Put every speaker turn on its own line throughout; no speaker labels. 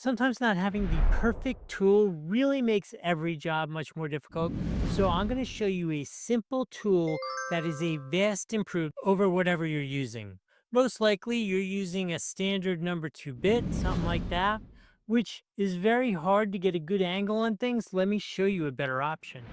Sometimes not having the perfect tool really makes every job much more difficult. So I'm going to show you a simple tool that is a vast improvement over whatever you're using. Most likely you're using a standard number 2 bit, something like that, which is very hard to get a good angle on things. Let me show you a better option.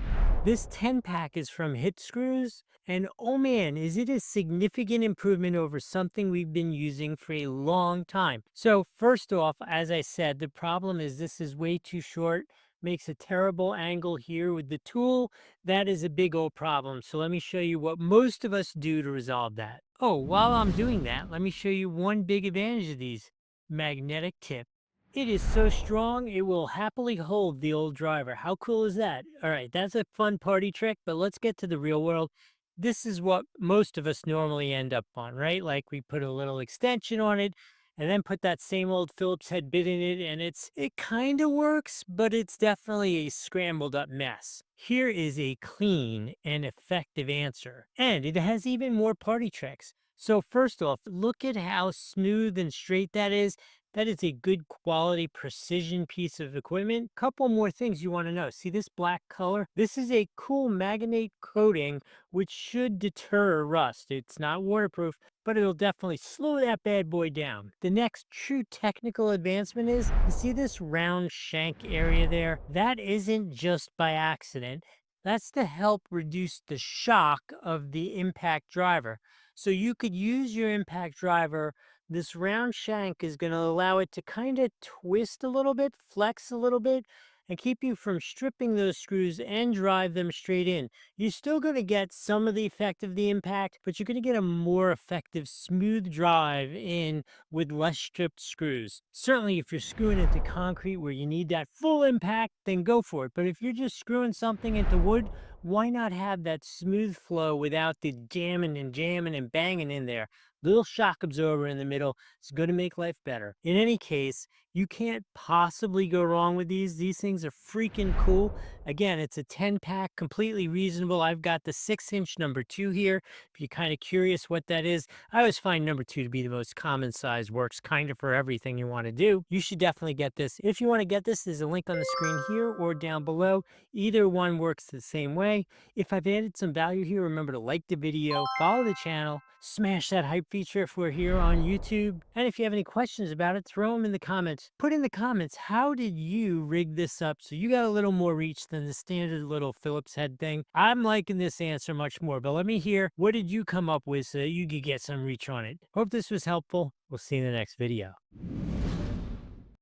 This 10 pack is from Hit Screws, and oh man, is it a significant improvement over something we've been using for a long time. So first off, as I said, the problem is this is way too short, makes a terrible angle here with the tool. That is a big old problem. So let me show you what most of us do to resolve that. Oh, while I'm doing that, let me show you one big advantage of these: magnetic tip. It is so strong, it will happily hold the old driver. How cool is that? All right, that's a fun party trick, but let's get to the real world. This is what most of us normally end up on, right? Like we put a little extension on it and then put that same old Phillips head bit in it, and it kind of works, but it's definitely a scrambled up mess. Here is a clean and effective answer, and it has even more party tricks. So first off, look at how smooth and straight that is. That is a good quality precision piece of equipment. Couple more things you want to know. See this black color? This is a cool magnate coating which should deter rust. It's not waterproof, but it'll definitely slow that bad boy down. The next true technical advancement is, you see this round shank area there? That isn't just by accident. That's to help reduce the shock of the impact driver. So you could use your impact driver. This round shank is going to allow it to kind of twist a little bit, flex a little bit, and keep you from stripping those screws and drive them straight in. You're still going to get some of the effect of the impact, but you're going to get a more effective, smooth drive in with less stripped screws. Certainly, if you're screwing into concrete where you need that full impact, then go for it. But if you're just screwing something into wood, why not have that smooth flow without the jamming and banging in there? Little shock absorber in the middle is going to make life better. In any case, you can't possibly go wrong with these. These things are freaking cool. Again, it's a 10 pack, completely reasonable. I've got the 6-inch number 2 here. If you're kind of curious what that is, I always find number 2 to be the most common size, works kind of for everything you want to do. You should definitely get this. If you want to get this, there's a link on the screen here or down below. Either one works the same way. If I've added some value here, remember to like the video, follow the channel, smash that hype feature if we're here on YouTube. And if you have any questions about it, throw them in the comments. Put in the comments, how did you rig this up so you got a little more reach than the standard little Phillips head thing? I'm liking this answer much more, but let me hear, what did you come up with so that you could get some reach on it? Hope this was helpful. We'll see you in the next video.